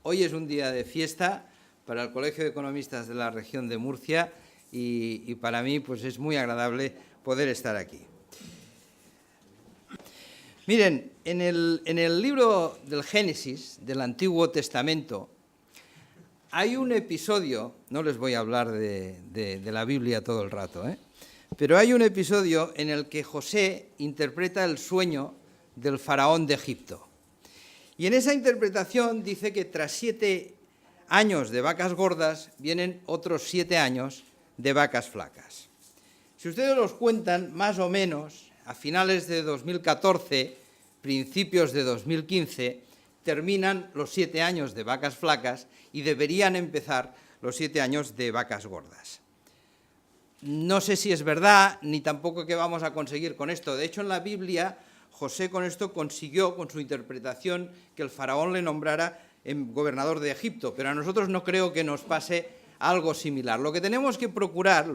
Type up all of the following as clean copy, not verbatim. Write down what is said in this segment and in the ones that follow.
Hoy es un día de fiesta para el Colegio de Economistas de la región de Murcia y para mí pues es muy agradable poder estar aquí. Miren, en el libro del Génesis, del Antiguo Testamento, hay un episodio, no les voy a hablar de la Biblia todo el rato, pero hay un episodio en el que José interpreta el sueño del faraón de Egipto. Y en esa interpretación dice que tras 7 años de vacas gordas vienen otros 7 años de vacas flacas. Si ustedes los cuentan, más o menos, a finales de 2014, principios de 2015, terminan los 7 años de vacas flacas y deberían empezar los 7 años de vacas gordas. No sé si es verdad, ni tampoco qué vamos a conseguir con esto. De hecho, en la Biblia, José con esto consiguió, con su interpretación, que el faraón le nombrara gobernador de Egipto, pero a nosotros no creo que nos pase algo similar. Lo que tenemos que procurar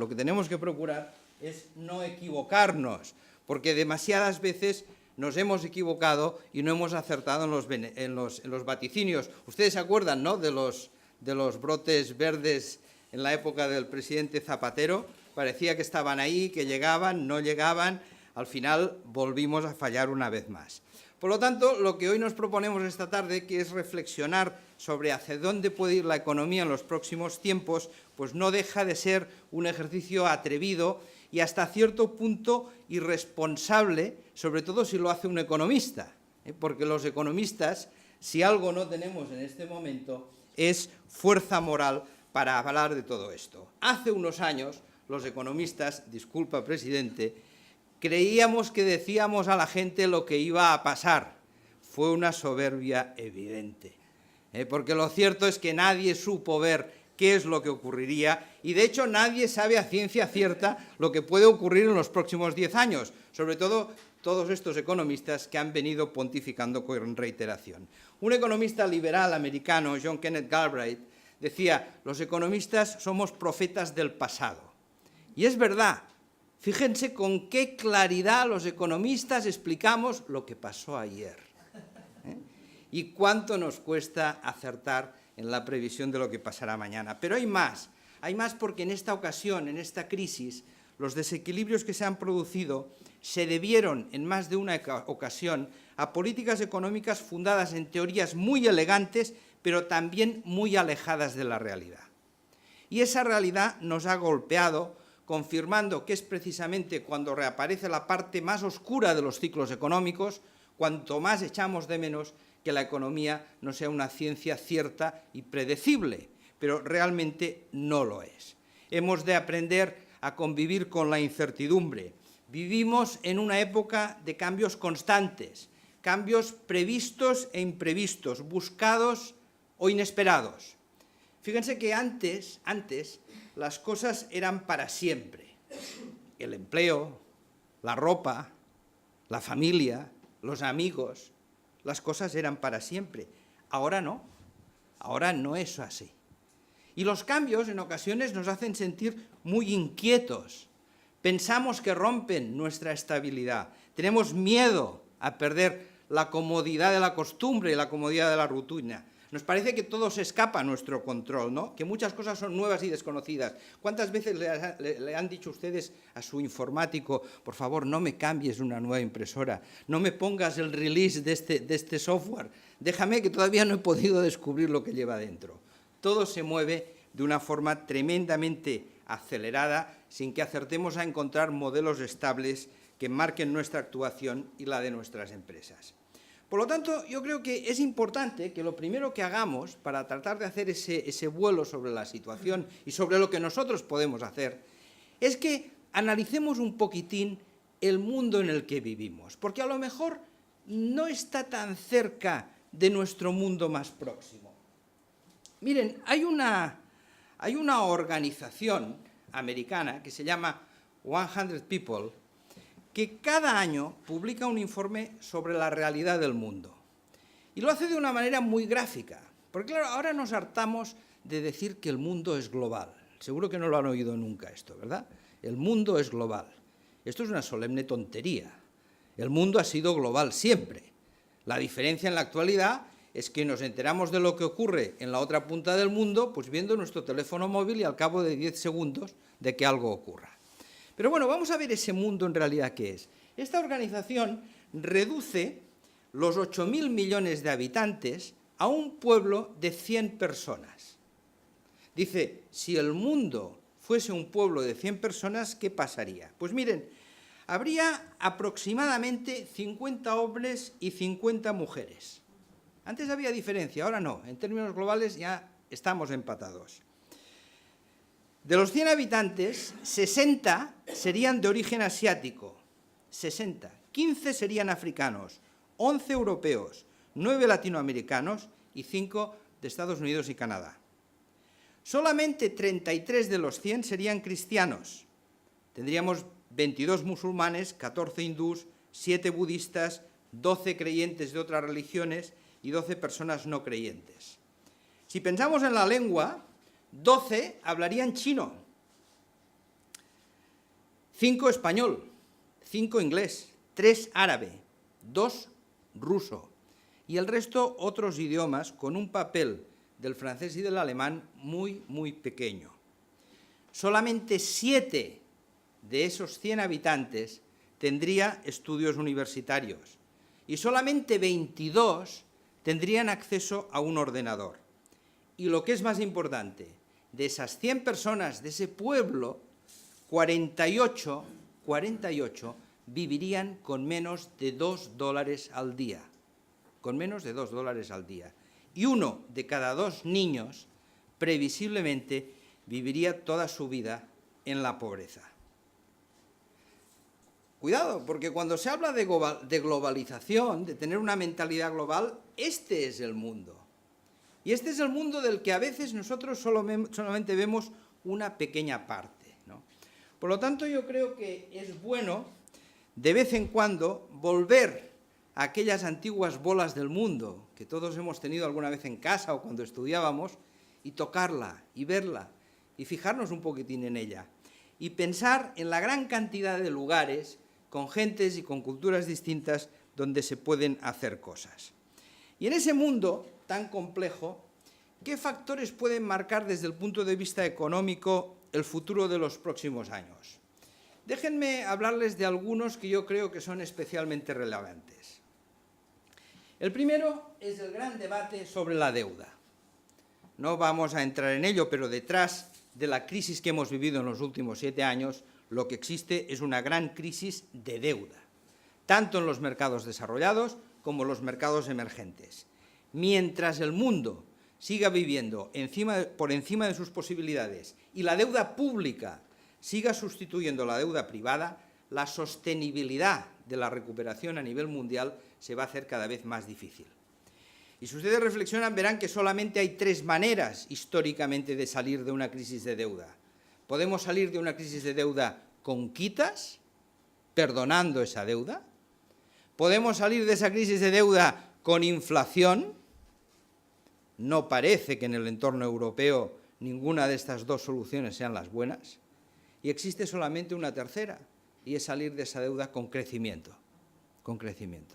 es no equivocarnos, porque demasiadas veces nos hemos equivocado y no hemos acertado en los vaticinios. Ustedes se acuerdan, ¿no?, de los brotes verdes en la época del presidente Zapatero. Parecía que estaban ahí, que llegaban, no llegaban. Al final volvimos a fallar una vez más. Por lo tanto, lo que hoy nos proponemos esta tarde, que es reflexionar sobre hacia dónde puede ir la economía en los próximos tiempos, pues no deja de ser un ejercicio atrevido y hasta cierto punto irresponsable, sobre todo si lo hace un economista, porque los economistas, si algo no tenemos en este momento, es fuerza moral para hablar de todo esto. Hace unos años, los economistas, disculpa, presidente, creíamos que decíamos a la gente lo que iba a pasar. Fue una soberbia evidente, porque lo cierto es que nadie supo ver qué es lo que ocurriría y, de hecho, nadie sabe a ciencia cierta lo que puede ocurrir en los próximos 10 años, sobre todo todos estos economistas que han venido pontificando con reiteración. Un economista liberal americano, John Kenneth Galbraith, decía: los economistas somos profetas del pasado. Y es verdad. Fíjense con qué claridad los economistas explicamos lo que pasó ayer. Y cuánto nos cuesta acertar en la previsión de lo que pasará mañana. Pero hay más porque en esta ocasión, en esta crisis, los desequilibrios que se han producido se debieron en más de una ocasión a políticas económicas fundadas en teorías muy elegantes, pero también muy alejadas de la realidad. Y esa realidad nos ha golpeado, confirmando que es precisamente cuando reaparece la parte más oscura de los ciclos económicos, cuanto más echamos de menos que la economía no sea una ciencia cierta y predecible, pero realmente no lo es. Hemos de aprender a convivir con la incertidumbre. Vivimos en una época de cambios constantes, cambios previstos e imprevistos, buscados o inesperados. Fíjense que antes las cosas eran para siempre. El empleo, la ropa, la familia, los amigos, las cosas eran para siempre. Ahora no es así. Y los cambios en ocasiones nos hacen sentir muy inquietos. Pensamos que rompen nuestra estabilidad. Tenemos miedo a perder la comodidad de la costumbre y la comodidad de la rutina. Nos parece que todo se escapa a nuestro control, ¿no?, que muchas cosas son nuevas y desconocidas. ¿Cuántas veces le han dicho ustedes a su informático: por favor, no me cambies una nueva impresora, no me pongas el release de este software, déjame que todavía no he podido descubrir lo que lleva dentro? Todo se mueve de una forma tremendamente acelerada, sin que acertemos a encontrar modelos estables que marquen nuestra actuación y la de nuestras empresas. Por lo tanto, yo creo que es importante que lo primero que hagamos para tratar de hacer ese vuelo sobre la situación y sobre lo que nosotros podemos hacer es que analicemos un poquitín el mundo en el que vivimos, porque a lo mejor no está tan cerca de nuestro mundo más próximo. Miren, hay una organización americana que se llama 100 People, que cada año publica un informe sobre la realidad del mundo. Y lo hace de una manera muy gráfica, porque claro, ahora nos hartamos de decir que el mundo es global. Seguro que no lo han oído nunca esto, ¿verdad? El mundo es global. Esto es una solemne tontería. El mundo ha sido global siempre. La diferencia en la actualidad es que nos enteramos de lo que ocurre en la otra punta del mundo, pues viendo nuestro teléfono móvil y al cabo de 10 segundos de que algo ocurra. Pero bueno, vamos a ver ese mundo en realidad qué es. Esta organización reduce los 8.000 millones de habitantes a un pueblo de 100 personas. Dice, si el mundo fuese un pueblo de 100 personas, ¿qué pasaría? Pues miren, habría aproximadamente 50 hombres y 50 mujeres. Antes había diferencia, ahora no. En términos globales ya estamos empatados. De los 100 habitantes, 60 serían de origen asiático. 60. 15 serían africanos, 11 europeos, 9 latinoamericanos y 5 de Estados Unidos y Canadá. Solamente 33 de los 100 serían cristianos. Tendríamos 22 musulmanes, 14 hindús, 7 budistas, 12 creyentes de otras religiones y 12 personas no creyentes. Si pensamos en la lengua, 12 hablarían chino, 5 español, 5 inglés, 3 árabe, 2 ruso y el resto otros idiomas con un papel del francés y del alemán muy, muy pequeño. Solamente 7 de esos 100 habitantes tendría estudios universitarios y solamente 22 tendrían acceso a un ordenador. Y lo que es más importante, de esas 100 personas de ese pueblo, 48 vivirían con menos de $2 al día. Con menos de $2 al día. Y 1 de cada 2 niños, previsiblemente, viviría toda su vida en la pobreza. Cuidado, porque cuando se habla de globalización, de tener una mentalidad global, este es el mundo. Y este es el mundo del que a veces nosotros solamente vemos una pequeña parte, ¿no? Por lo tanto, yo creo que es bueno, de vez en cuando, volver a aquellas antiguas bolas del mundo que todos hemos tenido alguna vez en casa o cuando estudiábamos, y tocarla, y verla, y fijarnos un poquitín en ella, y pensar en la gran cantidad de lugares con gentes y con culturas distintas donde se pueden hacer cosas. Y en ese mundo tan complejo, ¿qué factores pueden marcar desde el punto de vista económico el futuro de los próximos años? Déjenme hablarles de algunos que yo creo que son especialmente relevantes. El primero es el gran debate sobre la deuda. No vamos a entrar en ello, pero detrás de la crisis que hemos vivido en los últimos 7 años, lo que existe es una gran crisis de deuda, tanto en los mercados desarrollados como en los mercados emergentes. Mientras el mundo siga viviendo por encima de sus posibilidades y la deuda pública siga sustituyendo la deuda privada, la sostenibilidad de la recuperación a nivel mundial se va a hacer cada vez más difícil. Y si ustedes reflexionan, verán que solamente hay 3 maneras históricamente de salir de una crisis de deuda. Podemos salir de una crisis de deuda con quitas, perdonando esa deuda. Podemos salir de esa crisis de deuda con inflación. No parece que en el entorno europeo ninguna de estas 2 soluciones sean las buenas. Y existe solamente una tercera, y es salir de esa deuda con crecimiento. Con crecimiento.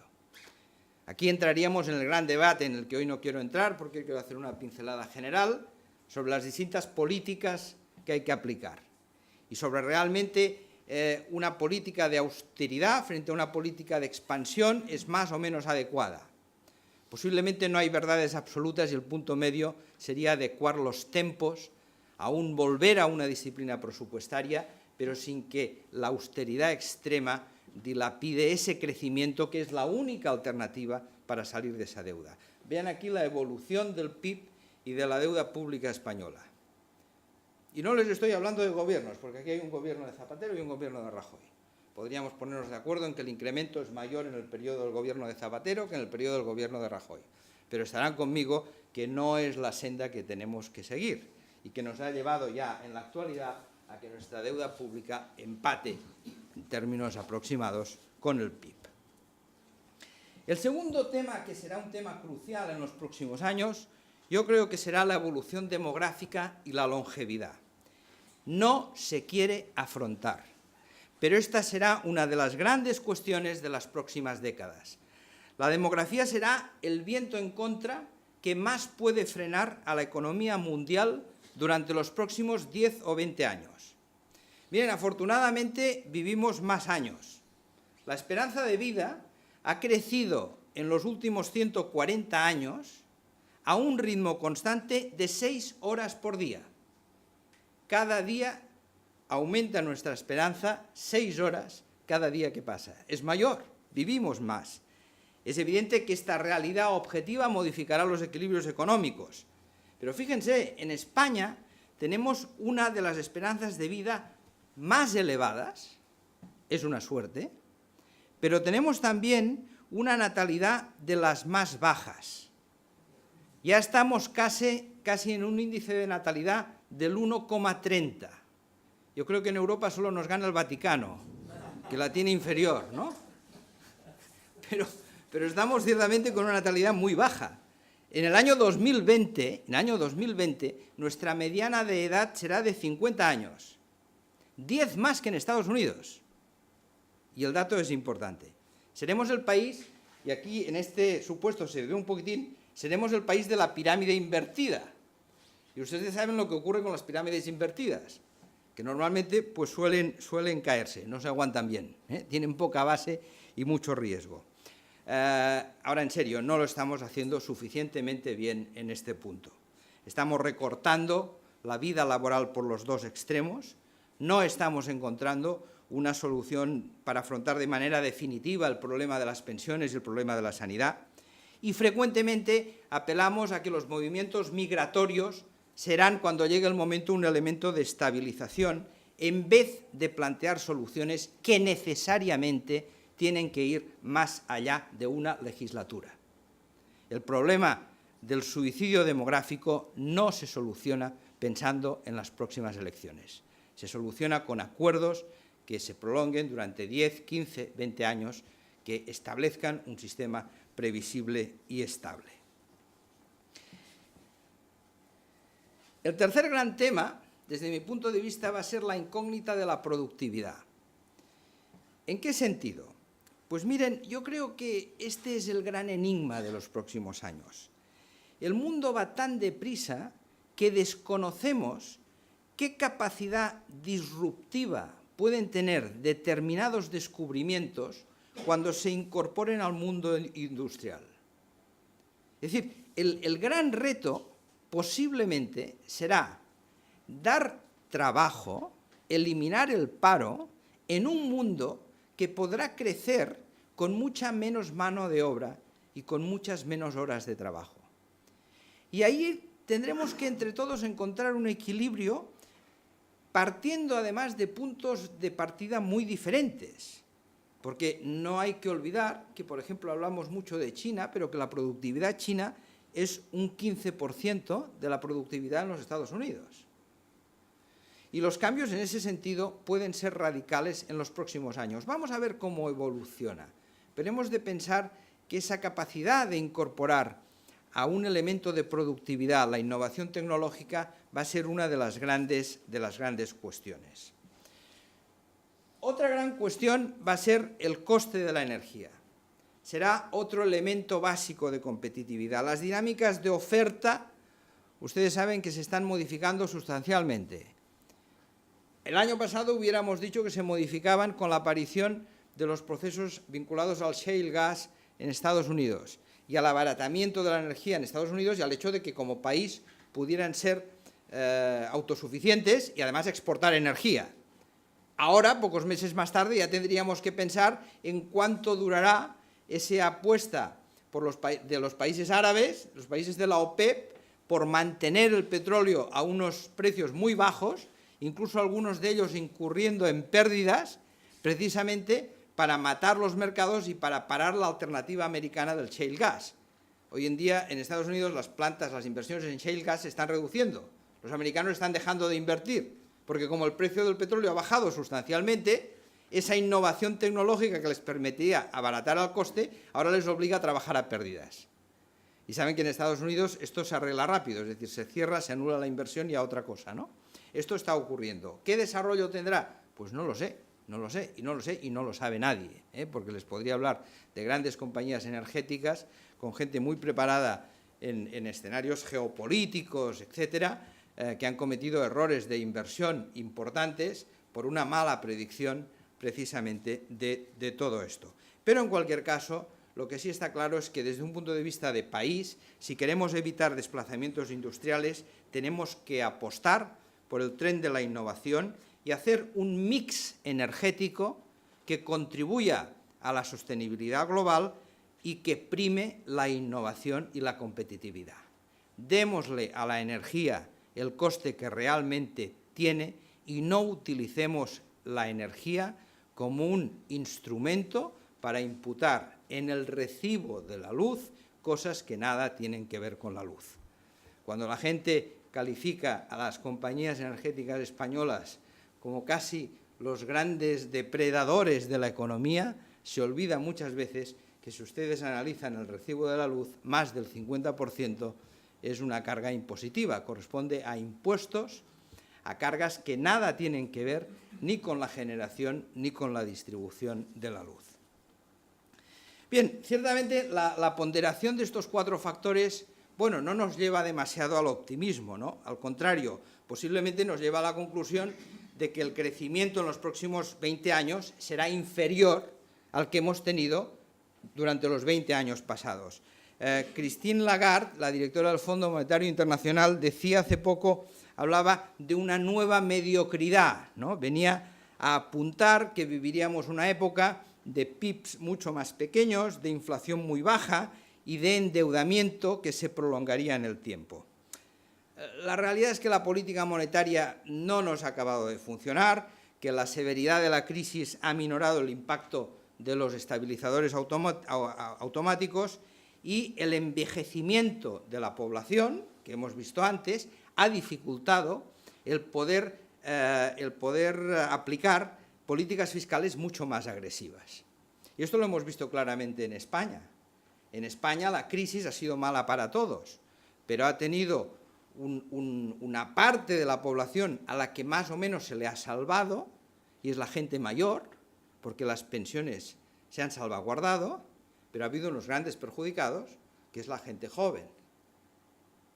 Aquí entraríamos en el gran debate en el que hoy no quiero entrar porque quiero hacer una pincelada general sobre las distintas políticas que hay que aplicar y sobre realmente una política de austeridad frente a una política de expansión es más o menos adecuada. Posiblemente no hay verdades absolutas y el punto medio sería adecuar los tempos, aún volver a una disciplina presupuestaria, pero sin que la austeridad extrema dilapide ese crecimiento que es la única alternativa para salir de esa deuda. Vean aquí la evolución del PIB y de la deuda pública española. Y no les estoy hablando de gobiernos, porque aquí hay un gobierno de Zapatero y un gobierno de Rajoy. Podríamos ponernos de acuerdo en que el incremento es mayor en el periodo del gobierno de Zapatero que en el periodo del gobierno de Rajoy. Pero estarán conmigo que no es la senda que tenemos que seguir y que nos ha llevado ya en la actualidad a que nuestra deuda pública empate en términos aproximados con el PIB. El segundo tema, que será un tema crucial en los próximos años, yo creo que será la evolución demográfica y la longevidad. No se quiere afrontar, pero esta será una de las grandes cuestiones de las próximas décadas. La demografía será el viento en contra que más puede frenar a la economía mundial durante los próximos 10 o 20 años. Miren, afortunadamente vivimos más años. La esperanza de vida ha crecido en los últimos 140 años a un ritmo constante de 6 horas por día. Cada día aumenta nuestra esperanza 6 horas cada día que pasa. Es mayor, vivimos más. Es evidente que esta realidad objetiva modificará los equilibrios económicos. Pero fíjense, en España tenemos una de las esperanzas de vida más elevadas, es una suerte, pero tenemos también una natalidad de las más bajas. Ya estamos casi en un índice de natalidad del 1,30. Yo creo que en Europa solo nos gana el Vaticano, que la tiene inferior, ¿no? Pero estamos ciertamente con una natalidad muy baja. En el año 2020, nuestra mediana de edad será de 50 años, 10 más que en Estados Unidos. Y el dato es importante. Seremos el país, y aquí en este supuesto se ve un poquitín, seremos el país de la pirámide invertida. Y ustedes saben lo que ocurre con las pirámides invertidas, que normalmente pues suelen caerse, no se aguantan bien, tienen poca base y mucho riesgo. Ahora, en serio, no lo estamos haciendo suficientemente bien en este punto. Estamos recortando la vida laboral por los dos extremos, no estamos encontrando una solución para afrontar de manera definitiva el problema de las pensiones y el problema de la sanidad, y frecuentemente apelamos a que los movimientos migratorios serán, cuando llegue el momento, un elemento de estabilización, en vez de plantear soluciones que necesariamente tienen que ir más allá de una legislatura. El problema del suicidio demográfico no se soluciona pensando en las próximas elecciones. Se soluciona con acuerdos que se prolonguen durante 10, 15, 20 años, que establezcan un sistema previsible y estable. El tercer gran tema, desde mi punto de vista, va a ser la incógnita de la productividad. ¿En qué sentido? Pues miren, yo creo que este es el gran enigma de los próximos años. El mundo va tan deprisa que desconocemos qué capacidad disruptiva pueden tener determinados descubrimientos cuando se incorporen al mundo industrial. Es decir, el gran reto posiblemente será dar trabajo, eliminar el paro en un mundo que podrá crecer con mucha menos mano de obra y con muchas menos horas de trabajo. Y ahí tendremos que entre todos encontrar un equilibrio partiendo además de puntos de partida muy diferentes, porque no hay que olvidar que, por ejemplo, hablamos mucho de China, pero que la productividad china es un 15% de la productividad en los Estados Unidos. Y los cambios en ese sentido pueden ser radicales en los próximos años. Vamos a ver cómo evoluciona, pero hemos de pensar que esa capacidad de incorporar a un elemento de productividad la innovación tecnológica va a ser una de las grandes cuestiones. Otra gran cuestión va a ser el coste de la energía. Será otro elemento básico de competitividad. Las dinámicas de oferta, ustedes saben que se están modificando sustancialmente. El año pasado hubiéramos dicho que se modificaban con la aparición de los procesos vinculados al shale gas en Estados Unidos y al abaratamiento de la energía en Estados Unidos y al hecho de que como país pudieran ser autosuficientes y además exportar energía. Ahora, pocos meses más tarde, ya tendríamos que pensar en cuánto durará esa apuesta de los países árabes, los países de la OPEP, por mantener el petróleo a unos precios muy bajos, incluso algunos de ellos incurriendo en pérdidas, precisamente para matar los mercados y para parar la alternativa americana del shale gas. Hoy en día, en Estados Unidos, las inversiones en shale gas se están reduciendo. Los americanos están dejando de invertir, porque como el precio del petróleo ha bajado sustancialmente, esa innovación tecnológica que les permitía abaratar el coste, ahora les obliga a trabajar a pérdidas. Y saben que en Estados Unidos esto se arregla rápido, es decir, se cierra, se anula la inversión y a otra cosa, ¿no? Esto está ocurriendo. ¿Qué desarrollo tendrá? Pues no lo sé. No lo sé, y no lo sé, y no lo sabe nadie, porque les podría hablar de grandes compañías energéticas con gente muy preparada en escenarios geopolíticos, etcétera, que han cometido errores de inversión importantes por una mala predicción precisamente de todo esto. Pero en cualquier caso, lo que sí está claro es que desde un punto de vista de país, si queremos evitar desplazamientos industriales, tenemos que apostar por el tren de la innovación y hacer un mix energético que contribuya a la sostenibilidad global y que prime la innovación y la competitividad. Démosle a la energía el coste que realmente tiene y no utilicemos la energía como un instrumento para imputar en el recibo de la luz cosas que nada tienen que ver con la luz. Cuando la gente califica a las compañías energéticas españolas como casi los grandes depredadores de la economía, se olvida muchas veces que si ustedes analizan el recibo de la luz, más del 50% es una carga impositiva, corresponde a impuestos, a cargas que nada tienen que ver ni con la generación ni con la distribución de la luz. Bien, ciertamente la ponderación de estos 4 factores, bueno, no nos lleva demasiado al optimismo, ¿no? Al contrario, posiblemente nos lleva a la conclusión de que el crecimiento en los próximos 20 años será inferior al que hemos tenido durante los 20 años pasados. Christine Lagarde, la directora del Fondo Monetario Internacional, decía hace poco, hablaba de una nueva mediocridad, ¿no? Venía a apuntar que viviríamos una época de PIBs mucho más pequeños, de inflación muy baja y de endeudamiento que se prolongaría en el tiempo. La realidad es que la política monetaria no nos ha acabado de funcionar, que la severidad de la crisis ha minorado el impacto de los estabilizadores automáticos y el envejecimiento de la población, que hemos visto antes, ha dificultado el poder aplicar políticas fiscales mucho más agresivas. Y esto lo hemos visto claramente en España. En España la crisis ha sido mala para todos, pero ha tenido una parte de la población a la que más o menos se le ha salvado, y es la gente mayor, porque las pensiones se han salvaguardado, pero ha habido unos grandes perjudicados, que es la gente joven.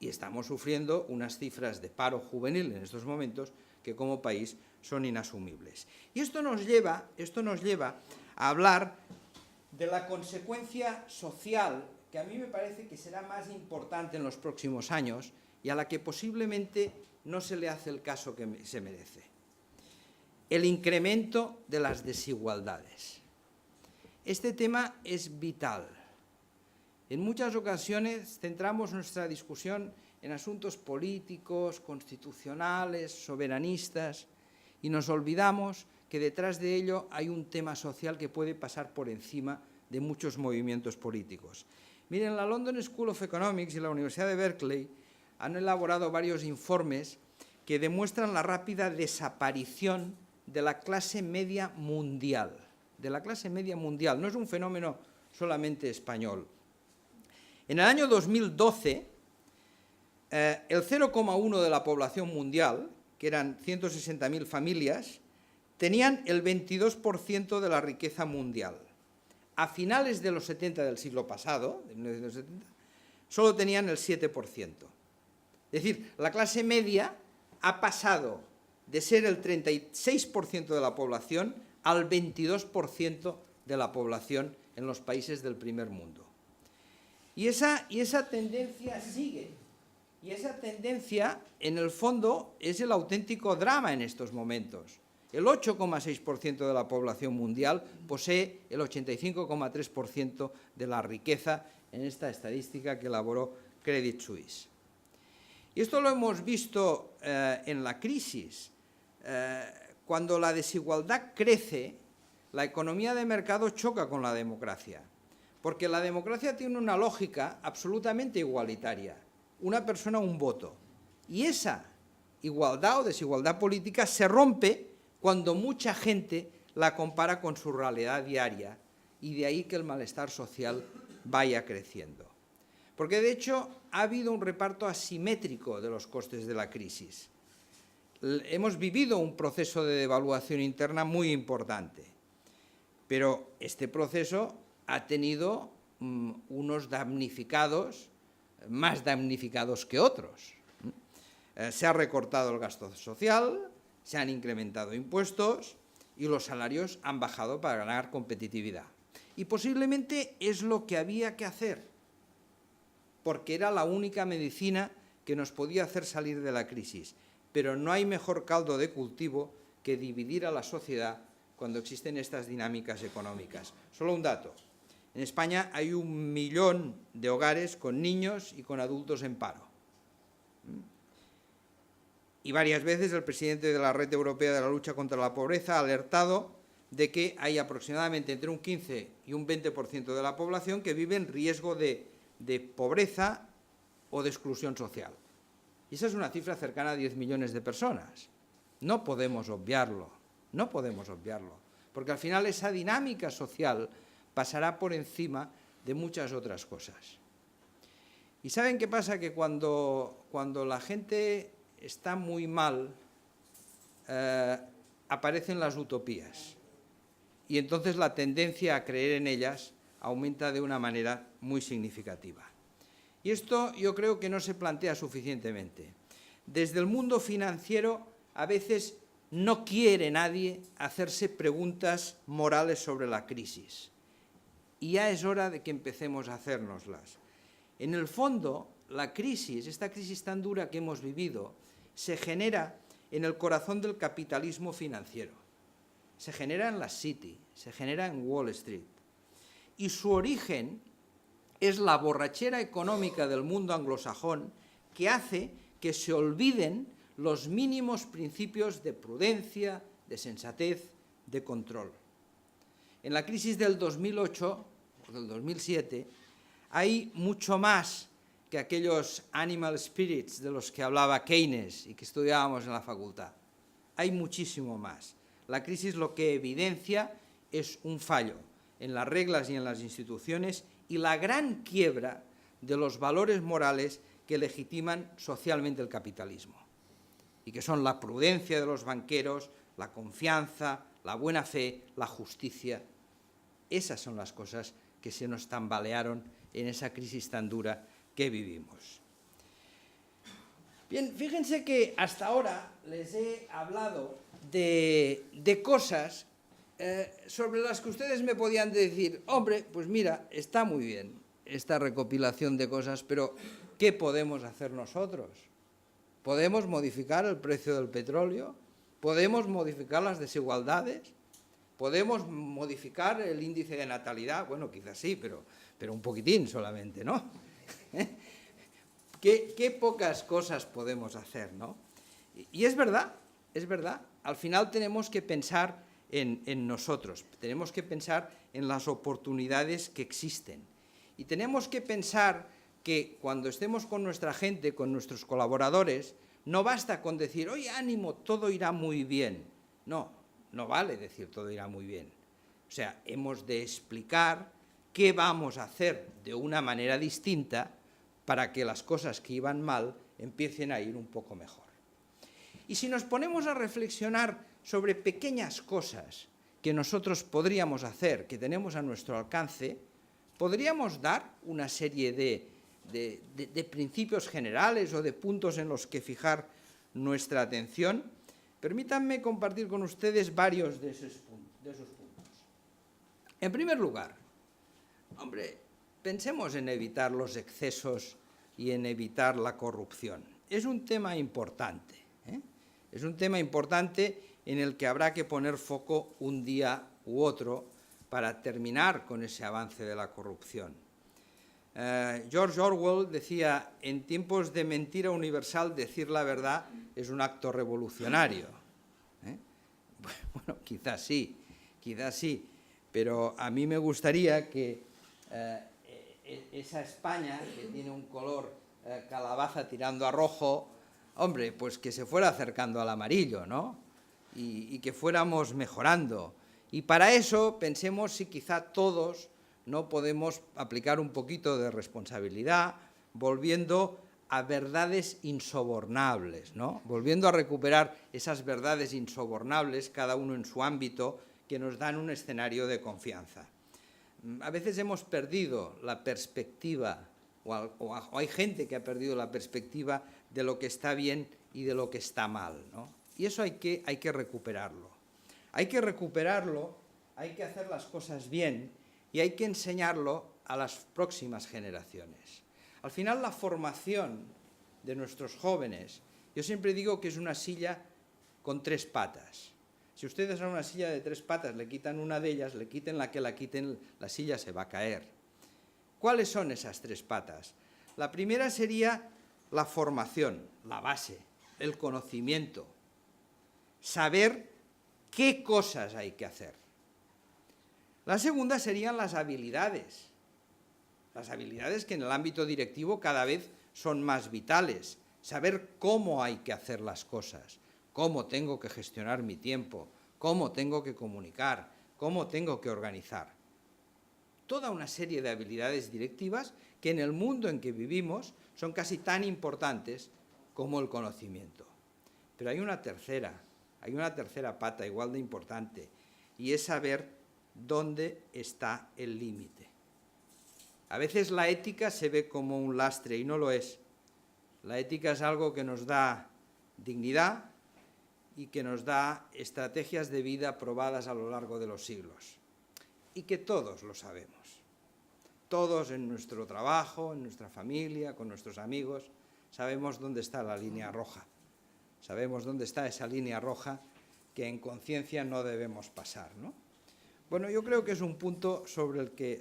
Y estamos sufriendo unas cifras de paro juvenil en estos momentos que como país son inasumibles. Y esto nos lleva a hablar de la consecuencia social que a mí me parece que será más importante en los próximos años y a la que posiblemente no se le hace el caso que se merece. El incremento de las desigualdades. Este tema es vital. En muchas ocasiones centramos nuestra discusión en asuntos políticos, constitucionales, soberanistas, y nos olvidamos que detrás de ello hay un tema social que puede pasar por encima de muchos movimientos políticos. Miren, la London School of Economics y la Universidad de Berkeley han elaborado varios informes que demuestran la rápida desaparición de la clase media mundial. De la clase media mundial. No es un fenómeno solamente español. En el año 2012, el 0,1 de la población mundial, que eran 160.000 familias, tenían el 22% de la riqueza mundial. A finales de los 70 del siglo pasado, de 1970, solo tenían el 7%. Es decir, la clase media ha pasado de ser el 36% de la población al 22% de la población en los países del primer mundo. Y esa tendencia sigue. Y esa tendencia, en el fondo, es el auténtico drama en estos momentos. El 8,6% de la población mundial posee el 85,3% de la riqueza en esta estadística que elaboró Credit Suisse. Y esto lo hemos visto en la crisis. Cuando la desigualdad crece, la economía de mercado choca con la democracia, porque la democracia tiene una lógica absolutamente igualitaria. Una persona, un voto. Y esa igualdad o desigualdad política se rompe cuando mucha gente la compara con su realidad diaria, y de ahí que el malestar social vaya creciendo. Porque, de hecho, ha habido un reparto asimétrico de los costes de la crisis. hemos vivido un proceso de devaluación interna muy importante, pero este proceso ha tenido unos damnificados, más damnificados que otros. Se ha recortado el gasto social, se han incrementado impuestos y los salarios han bajado para ganar competitividad. Y posiblemente es lo que había que hacer, porque era la única medicina que nos podía hacer salir de la crisis. Pero no hay mejor caldo de cultivo que dividir a la sociedad cuando existen estas dinámicas económicas. Solo un dato. En España hay 1 millón de hogares con niños y con adultos en paro. Y varias veces el presidente de la Red Europea de la Lucha contra la Pobreza ha alertado de que hay aproximadamente entre un 15 y un 20% de la población que vive en riesgo de pobreza o de exclusión social. Y esa es una cifra cercana a 10 millones de personas. No podemos obviarlo, porque al final esa dinámica social pasará por encima de muchas otras cosas. ¿Y saben qué pasa? Que cuando la gente está muy mal, aparecen las utopías. Y entonces la tendencia a creer en ellas aumenta de una manera muy significativa. Y esto yo creo que no se plantea suficientemente. Desde el mundo financiero a veces no quiere nadie hacerse preguntas morales sobre la crisis. Y ya es hora de que empecemos a hacérnoslas. En el fondo, la crisis, esta crisis tan dura que hemos vivido, se genera en el corazón del capitalismo financiero. Se genera en la City, se genera en Wall Street. Y su origen es la borrachera económica del mundo anglosajón que hace que se olviden los mínimos principios de prudencia, de sensatez, de control. En la crisis del 2008 o del 2007 hay mucho más que aquellos animal spirits de los que hablaba Keynes y que estudiábamos en la facultad. Hay muchísimo más. La crisis lo que evidencia es un fallo en las reglas y en las instituciones y la gran quiebra de los valores morales que legitiman socialmente el capitalismo, y que son la prudencia de los banqueros, la confianza, la buena fe, la justicia. Esas son las cosas que se nos tambalearon en esa crisis tan dura que vivimos. Bien, fíjense que hasta ahora les he hablado de cosas sobre las que ustedes me podían decir, hombre, pues mira, está muy bien esta recopilación de cosas, pero ¿qué podemos hacer nosotros? ¿Podemos modificar el precio del petróleo? ¿Podemos modificar las desigualdades? ¿Podemos modificar el índice de natalidad? Bueno, quizás sí, pero un poquitín solamente, ¿no? ¿Qué pocas cosas podemos hacer, ¿no? Y es verdad, al final tenemos que pensar en nosotros, tenemos que pensar en las oportunidades que existen y tenemos que pensar que cuando estemos con nuestra gente, con nuestros colaboradores, no basta con decir, oye, ánimo, todo irá muy bien. No vale decir todo irá muy bien. O sea, hemos de explicar qué vamos a hacer de una manera distinta para que las cosas que iban mal empiecen a ir un poco mejor. Y si nos ponemos a reflexionar sobre pequeñas cosas que nosotros podríamos hacer, que tenemos a nuestro alcance, podríamos dar una serie de principios generales o de puntos en los que fijar nuestra atención. Permítanme compartir con ustedes varios de esos puntos. En primer lugar, hombre, pensemos en evitar los excesos y en evitar la corrupción. Es un tema importante, ¿eh? Es un tema importante en el que habrá que poner foco un día u otro para terminar con ese avance de la corrupción. George Orwell decía, en tiempos de mentira universal decir la verdad es un acto revolucionario. Bueno, quizás sí, pero a mí me gustaría que esa España, que tiene un color calabaza tirando a rojo, hombre, pues que se fuera acercando al amarillo, ¿no? Y que fuéramos mejorando. Y para eso pensemos si quizá todos no podemos aplicar un poquito de responsabilidad, volviendo a verdades insobornables, ¿no? Volviendo a recuperar esas verdades insobornables, cada uno en su ámbito, que nos dan un escenario de confianza. A veces hemos perdido la perspectiva, o hay gente que ha perdido la perspectiva de lo que está bien y de lo que está mal, ¿no? Y eso hay que recuperarlo. Hay que recuperarlo, hay que hacer las cosas bien y hay que enseñarlo a las próximas generaciones. Al final, la formación de nuestros jóvenes, yo siempre digo que es una silla con 3 patas. Si ustedes a una silla de 3 patas le quitan una de ellas, le quiten la que la quiten, la silla se va a caer. ¿Cuáles son esas 3 patas? La primera sería la formación, la base, el conocimiento, saber qué cosas hay que hacer. La segunda serían las habilidades que en el ámbito directivo cada vez son más vitales, saber cómo hay que hacer las cosas, cómo tengo que gestionar mi tiempo, cómo tengo que comunicar, cómo tengo que organizar. Toda una serie de habilidades directivas que en el mundo en que vivimos son casi tan importantes como el conocimiento. Pero hay una tercera pata igual de importante, y es saber dónde está el límite. A veces la ética se ve como un lastre y no lo es. La ética es algo que nos da dignidad y que nos da estrategias de vida probadas a lo largo de los siglos. Y que todos lo sabemos. Todos en nuestro trabajo, en nuestra familia, con nuestros amigos, sabemos dónde está la línea roja. Sabemos dónde está esa línea roja que en conciencia no debemos pasar, ¿no? Bueno, yo creo que es un punto sobre el que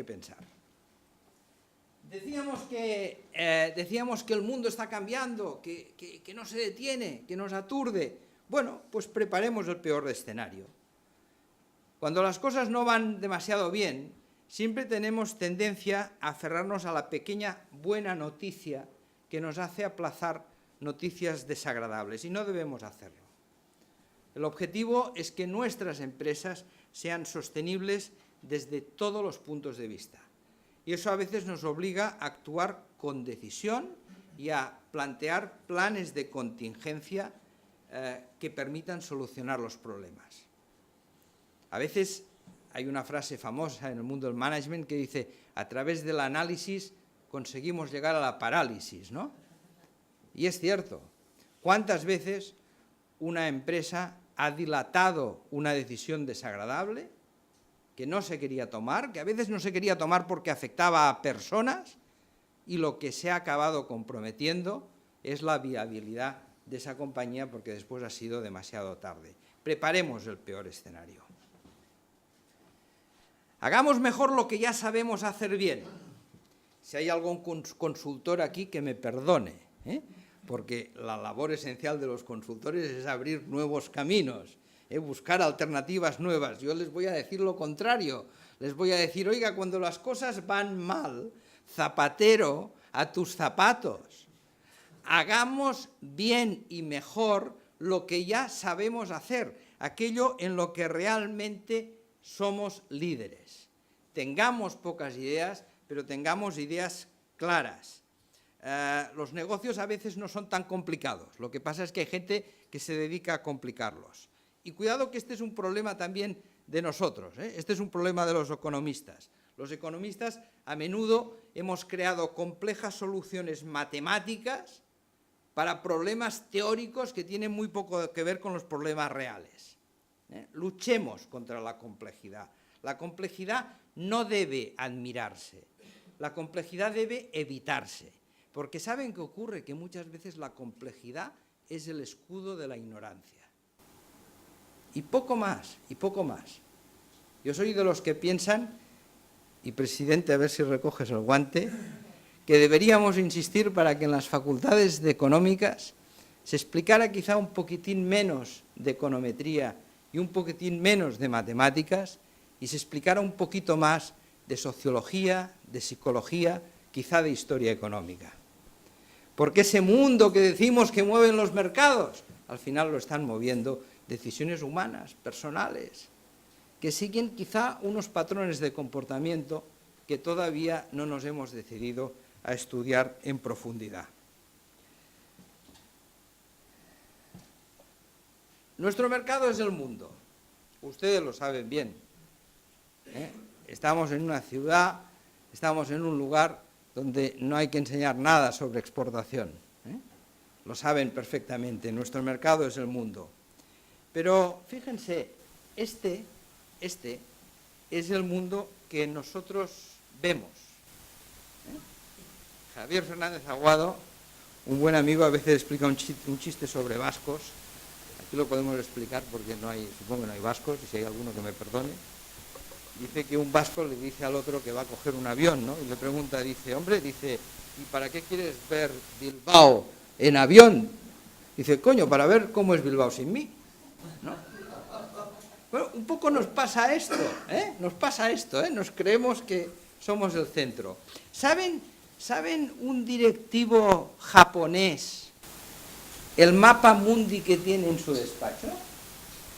pensar. Decíamos que el mundo está cambiando, que no se detiene, que nos aturde. Bueno, pues preparemos el peor escenario. Cuando las cosas no van demasiado bien, siempre tenemos tendencia a aferrarnos a la pequeña buena noticia que nos hace aplazar noticias desagradables, y no debemos hacerlo. El objetivo es que nuestras empresas sean sostenibles desde todos los puntos de vista. Y eso a veces nos obliga a actuar con decisión y a plantear planes de contingencia que permitan solucionar los problemas. A veces hay una frase famosa en el mundo del management que dice: a través del análisis conseguimos llegar a la parálisis, ¿no? Y es cierto. ¿Cuántas veces una empresa ha dilatado una decisión desagradable que no se quería tomar, que a veces no se quería tomar porque afectaba a personas, y lo que se ha acabado comprometiendo es la viabilidad de esa compañía porque después ha sido demasiado tarde? Preparemos el peor escenario. Hagamos mejor lo que ya sabemos hacer bien. Si hay algún consultor aquí, que me perdone, porque la labor esencial de los consultores es abrir nuevos caminos, buscar alternativas nuevas. Yo les voy a decir lo contrario. Les voy a decir: oiga, cuando las cosas van mal, zapatero a tus zapatos. Hagamos bien y mejor lo que ya sabemos hacer, aquello en lo que realmente somos líderes. Tengamos pocas ideas, pero tengamos ideas claras. Los negocios a veces no son tan complicados. Lo que pasa es que hay gente que se dedica a complicarlos. Y cuidado, que este es un problema también de nosotros, Este es un problema de los economistas. Los economistas a menudo hemos creado complejas soluciones matemáticas para problemas teóricos que tienen muy poco que ver con los problemas reales. Luchemos contra la complejidad. La complejidad no debe admirarse. La complejidad debe evitarse. Porque ¿saben qué ocurre? Que muchas veces la complejidad es el escudo de la ignorancia. Y poco más, y poco más. Yo soy de los que piensan, y presidente, a ver si recoges el guante, que deberíamos insistir para que en las facultades de económicas se explicara quizá un poquitín menos de econometría y un poquitín menos de matemáticas, y se explicara un poquito más de sociología, de psicología, quizá de historia económica. Porque ese mundo que decimos que mueven los mercados, al final lo están moviendo decisiones humanas, personales, que siguen quizá unos patrones de comportamiento que todavía no nos hemos decidido a estudiar en profundidad. Nuestro mercado es el mundo, ustedes lo saben bien, ¿eh? Estamos en una ciudad, estamos en un lugar donde no hay que enseñar nada sobre exportación, ¿eh? Lo saben perfectamente, nuestro mercado es el mundo. Pero fíjense, este es el mundo que nosotros vemos, ¿eh? Javier Fernández Aguado, un buen amigo, a veces explica un chiste sobre vascos. Aquí lo podemos explicar porque supongo que no hay vascos, y si hay alguno que me perdone. Dice que un vasco le dice al otro que va a coger un avión, ¿no? Y le pregunta, dice, hombre, dice, ¿y para qué quieres ver Bilbao en avión? Dice, coño, para ver cómo es Bilbao sin mí, ¿no? Bueno, un poco nos pasa esto, ¿eh? Nos pasa esto, ¿eh? Nos creemos que somos el centro. ¿Saben un directivo japonés el mapa mundi que tiene en su despacho?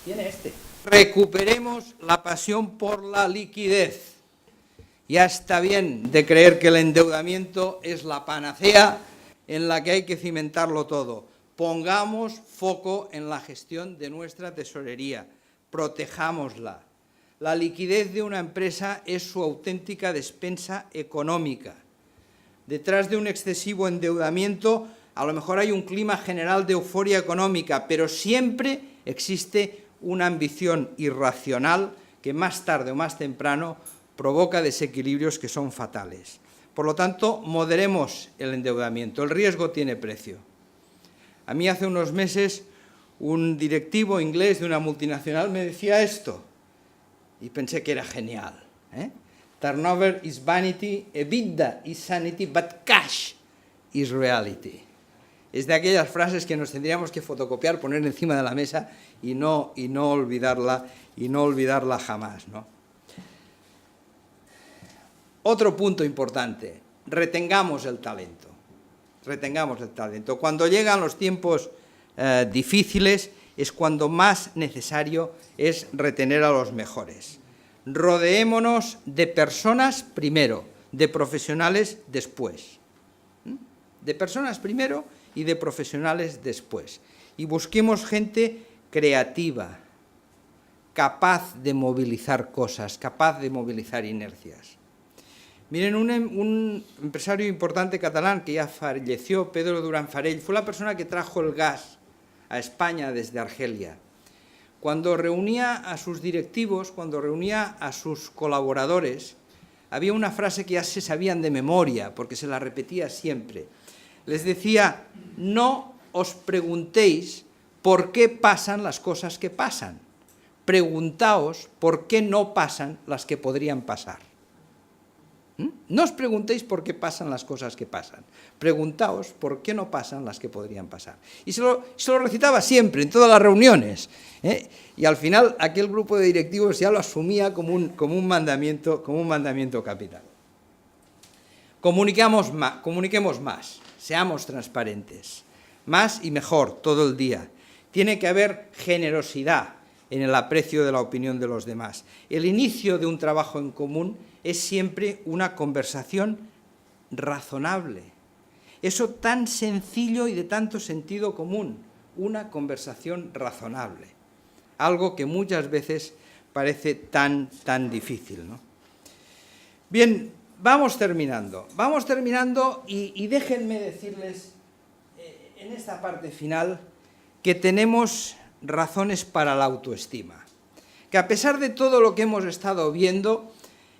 Tiene este. Recuperemos la pasión por la liquidez. Ya está bien de creer que el endeudamiento es la panacea en la que hay que cimentarlo todo. Pongamos foco en la gestión de nuestra tesorería. Protejámosla. La liquidez de una empresa es su auténtica despensa económica. Detrás de un excesivo endeudamiento, a lo mejor hay un clima general de euforia económica, pero siempre existe una ambición irracional que más tarde o más temprano provoca desequilibrios que son fatales. Por lo tanto, moderemos el endeudamiento. El riesgo tiene precio. A mí hace unos meses un directivo inglés de una multinacional me decía esto y pensé que era genial, ¿eh? Turnover is vanity, EBITDA is sanity, but cash is reality. Es de aquellas frases que nos tendríamos que fotocopiar, poner encima de la mesa y no olvidarla jamás, ¿no? Otro punto importante, retengamos el talento. Retengamos el talento. Cuando llegan los tiempos difíciles es cuando más necesario es retener a los mejores. Rodeémonos de personas primero, de profesionales después. De personas primero y de profesionales después. Y busquemos gente creativa, capaz de movilizar cosas, capaz de movilizar inercias. Miren, un empresario importante catalán que ya falleció, Pedro Duran Farell, fue la persona que trajo el gas a España desde Argelia. Cuando reunía a sus directivos, cuando reunía a sus colaboradores, había una frase que ya se sabían de memoria, porque se la repetía siempre. Les decía, no os preguntéis por qué pasan las cosas que pasan. Preguntaos por qué no pasan las que podrían pasar. No os preguntéis por qué pasan las cosas que pasan. Preguntaos por qué no pasan las que podrían pasar. Y se lo recitaba siempre, en todas las reuniones, ¿eh? Y al final aquel grupo de directivos ya lo asumía como un mandamiento capital. Comuniquemos más, seamos transparentes, más y mejor todo el día. Tiene que haber generosidad en el aprecio de la opinión de los demás. El inicio de un trabajo en común es siempre una conversación razonable. Eso tan sencillo y de tanto sentido común, una conversación razonable. Algo que muchas veces parece tan difícil, ¿no? Bien, vamos terminando y déjenme decirles en esta parte final que tenemos razones para la autoestima. Que a pesar de todo lo que hemos estado viendo,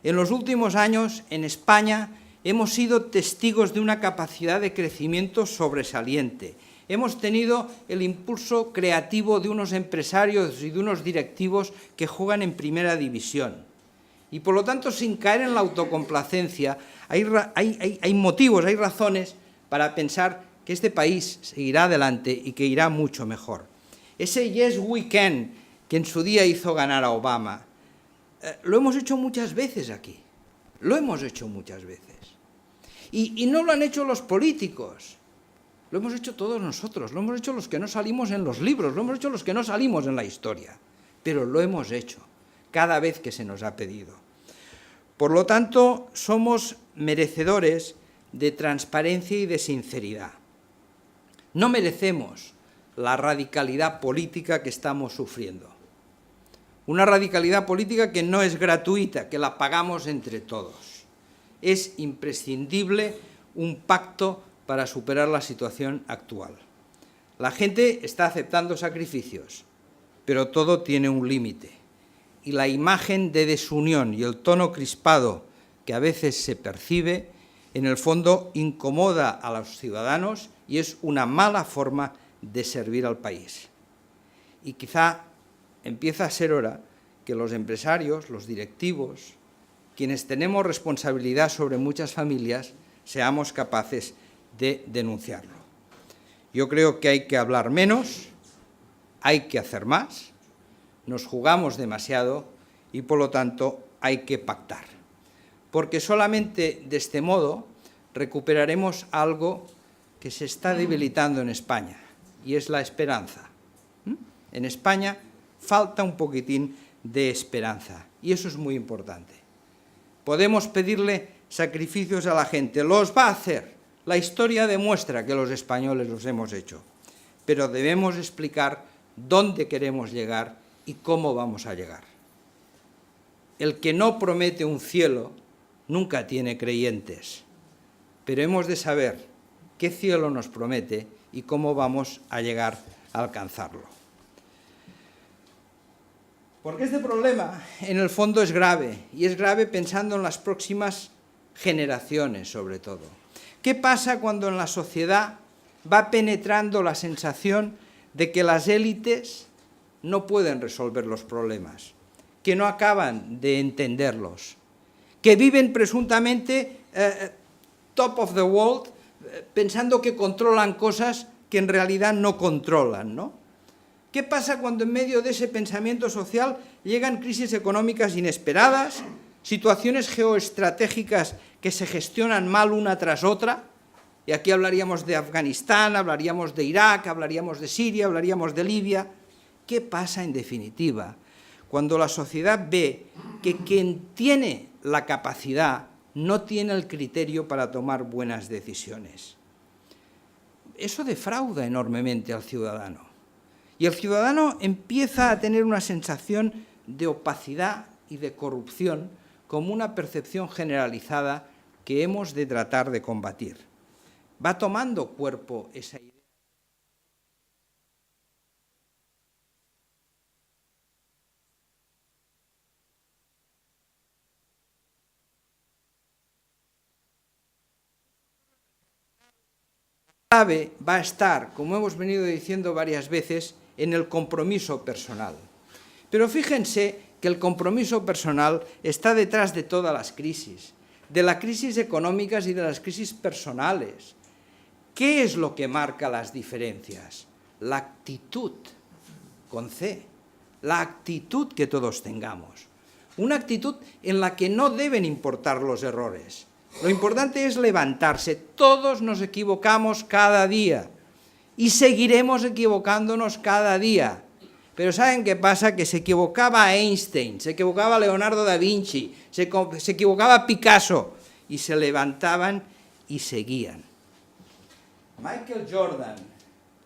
en los últimos años, en España, hemos sido testigos de una capacidad de crecimiento sobresaliente. Hemos tenido el impulso creativo de unos empresarios y de unos directivos que juegan en primera división. Y por lo tanto, sin caer en la autocomplacencia, hay motivos, hay razones para pensar que este país seguirá adelante y que irá mucho mejor. Ese Yes We Can que en su día hizo ganar a Obama, lo hemos hecho muchas veces aquí, lo hemos hecho muchas veces. Y no lo han hecho los políticos, lo hemos hecho todos nosotros, lo hemos hecho los que no salimos en los libros, lo hemos hecho los que no salimos en la historia, pero lo hemos hecho cada vez que se nos ha pedido. Por lo tanto, somos merecedores de transparencia y de sinceridad. No merecemos la radicalidad política que estamos sufriendo. Una radicalidad política que no es gratuita, que la pagamos entre todos. Es imprescindible un pacto para superar la situación actual. La gente está aceptando sacrificios, pero todo tiene un límite. Y la imagen de desunión y el tono crispado que a veces se percibe, en el fondo incomoda a los ciudadanos y es una mala forma de servir al país. Y quizá empieza a ser hora que los empresarios, los directivos, quienes tenemos responsabilidad sobre muchas familias, seamos capaces de denunciarlo. Yo creo que hay que hablar menos, hay que hacer más, nos jugamos demasiado y, por lo tanto, hay que pactar. Porque solamente de este modo recuperaremos algo que se está debilitando en España, y es la esperanza. En España falta un poquitín de esperanza, y eso es muy importante. Podemos pedirle sacrificios a la gente, los va a hacer. La historia demuestra que los españoles los hemos hecho, pero debemos explicar dónde queremos llegar y cómo vamos a llegar. El que no promete un cielo nunca tiene creyentes, pero hemos de saber qué cielo nos promete y cómo vamos a llegar a alcanzarlo. Porque este problema, en el fondo, es grave, y es grave pensando en las próximas generaciones, sobre todo. ¿Qué pasa cuando en la sociedad va penetrando la sensación de que las élites no pueden resolver los problemas, que no acaban de entenderlos, que viven presuntamente top of the world, pensando que controlan cosas que en realidad no controlan, ¿no? ¿Qué pasa cuando en medio de ese pensamiento social llegan crisis económicas inesperadas, situaciones geoestratégicas que se gestionan mal una tras otra? Y aquí hablaríamos de Afganistán, hablaríamos de Irak, hablaríamos de Siria, hablaríamos de Libia. ¿Qué pasa, en definitiva, cuando la sociedad ve que quien tiene la capacidad no tiene el criterio para tomar buenas decisiones? Eso defrauda enormemente al ciudadano. Y el ciudadano empieza a tener una sensación de opacidad y de corrupción como una percepción generalizada que hemos de tratar de combatir. Va tomando cuerpo esa idea. La clave va a estar, como hemos venido diciendo varias veces, en el compromiso personal. Pero fíjense que el compromiso personal está detrás de todas las crisis, de las crisis económicas y de las crisis personales. ¿Qué es lo que marca las diferencias? La actitud, con C, la actitud que todos tengamos. Una actitud en la que no deben importar los errores. Lo importante es levantarse. Todos nos equivocamos cada día y seguiremos equivocándonos cada día. Pero ¿saben qué pasa? Que se equivocaba Einstein, se equivocaba Leonardo da Vinci, se equivocaba Picasso, y se levantaban y seguían. Michael Jordan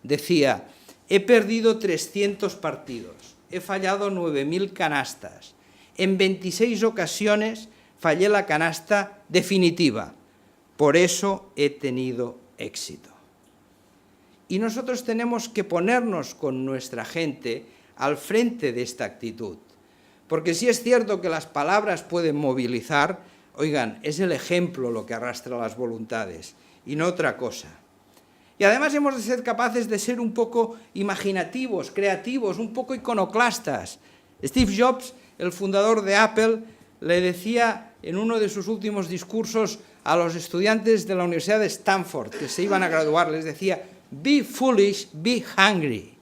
decía: he perdido 300 partidos, he fallado 9.000 canastas, en 26 ocasiones fallé la canasta definitiva, por eso he tenido éxito. Y nosotros tenemos que ponernos con nuestra gente al frente de esta actitud, porque sí es cierto que las palabras pueden movilizar, oigan, es el ejemplo lo que arrastra las voluntades y no otra cosa. Y además hemos de ser capaces de ser un poco imaginativos, creativos, un poco iconoclastas. Steve Jobs, el fundador de Apple, le decía en uno de sus últimos discursos a los estudiantes de la Universidad de Stanford que se iban a graduar, les decía: be foolish, be hungry.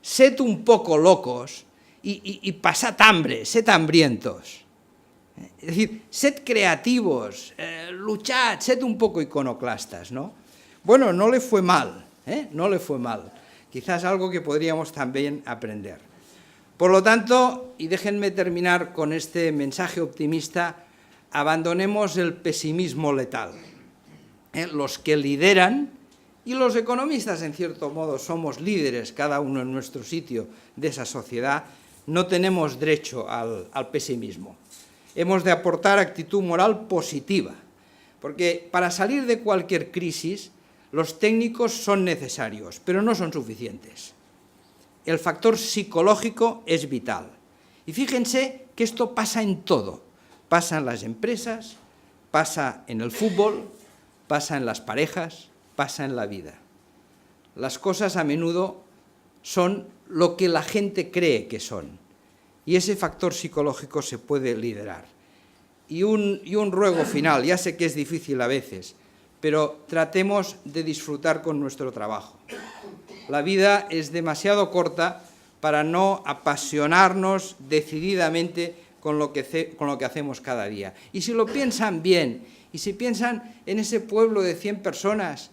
Sed un poco locos y pasad hambre, sed hambrientos. Es decir, sed creativos, luchad, sed un poco iconoclastas, ¿no? Bueno, no le fue mal, no le fue mal. Quizás algo que podríamos también aprender. Por lo tanto, y déjenme terminar con este mensaje optimista, abandonemos el pesimismo letal. los que lideran, y los economistas, en cierto modo, somos líderes, cada uno en nuestro sitio de esa sociedad, no tenemos derecho al pesimismo. Hemos de aportar actitud moral positiva, porque para salir de cualquier crisis, los técnicos son necesarios, pero no son suficientes. El factor psicológico es vital. Y fíjense que esto pasa en todo. Pasa en las empresas, pasa en el fútbol, pasa en las parejas, pasa en la vida. Las cosas a menudo son lo que la gente cree que son. Y ese factor psicológico se puede liderar. Y un ruego final, ya sé que es difícil a veces, pero tratemos de disfrutar con nuestro trabajo. La vida es demasiado corta para no apasionarnos decididamente con lo que hacemos cada día. Y si lo piensan bien, y si piensan en ese pueblo de 100 personas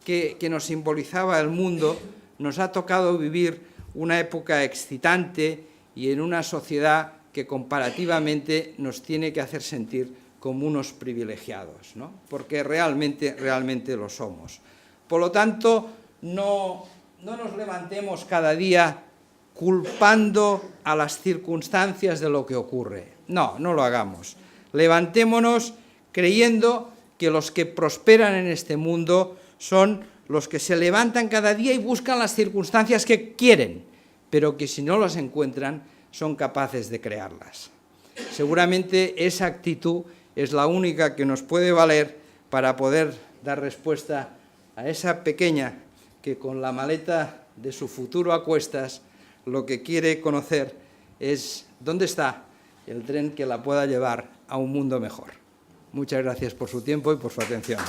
que nos simbolizaba el mundo, nos ha tocado vivir una época excitante y en una sociedad que comparativamente nos tiene que hacer sentir como unos privilegiados, ¿no? Porque realmente lo somos. Por lo tanto, no nos levantemos cada día culpando a las circunstancias de lo que ocurre. No lo hagamos. Levantémonos creyendo que los que prosperan en este mundo son los que se levantan cada día y buscan las circunstancias que quieren, pero que si no las encuentran, son capaces de crearlas. Seguramente esa actitud es la única que nos puede valer para poder dar respuesta a esa pequeña que con la maleta de su futuro a cuestas lo que quiere conocer es dónde está el tren que la pueda llevar a un mundo mejor. Muchas gracias por su tiempo y por su atención.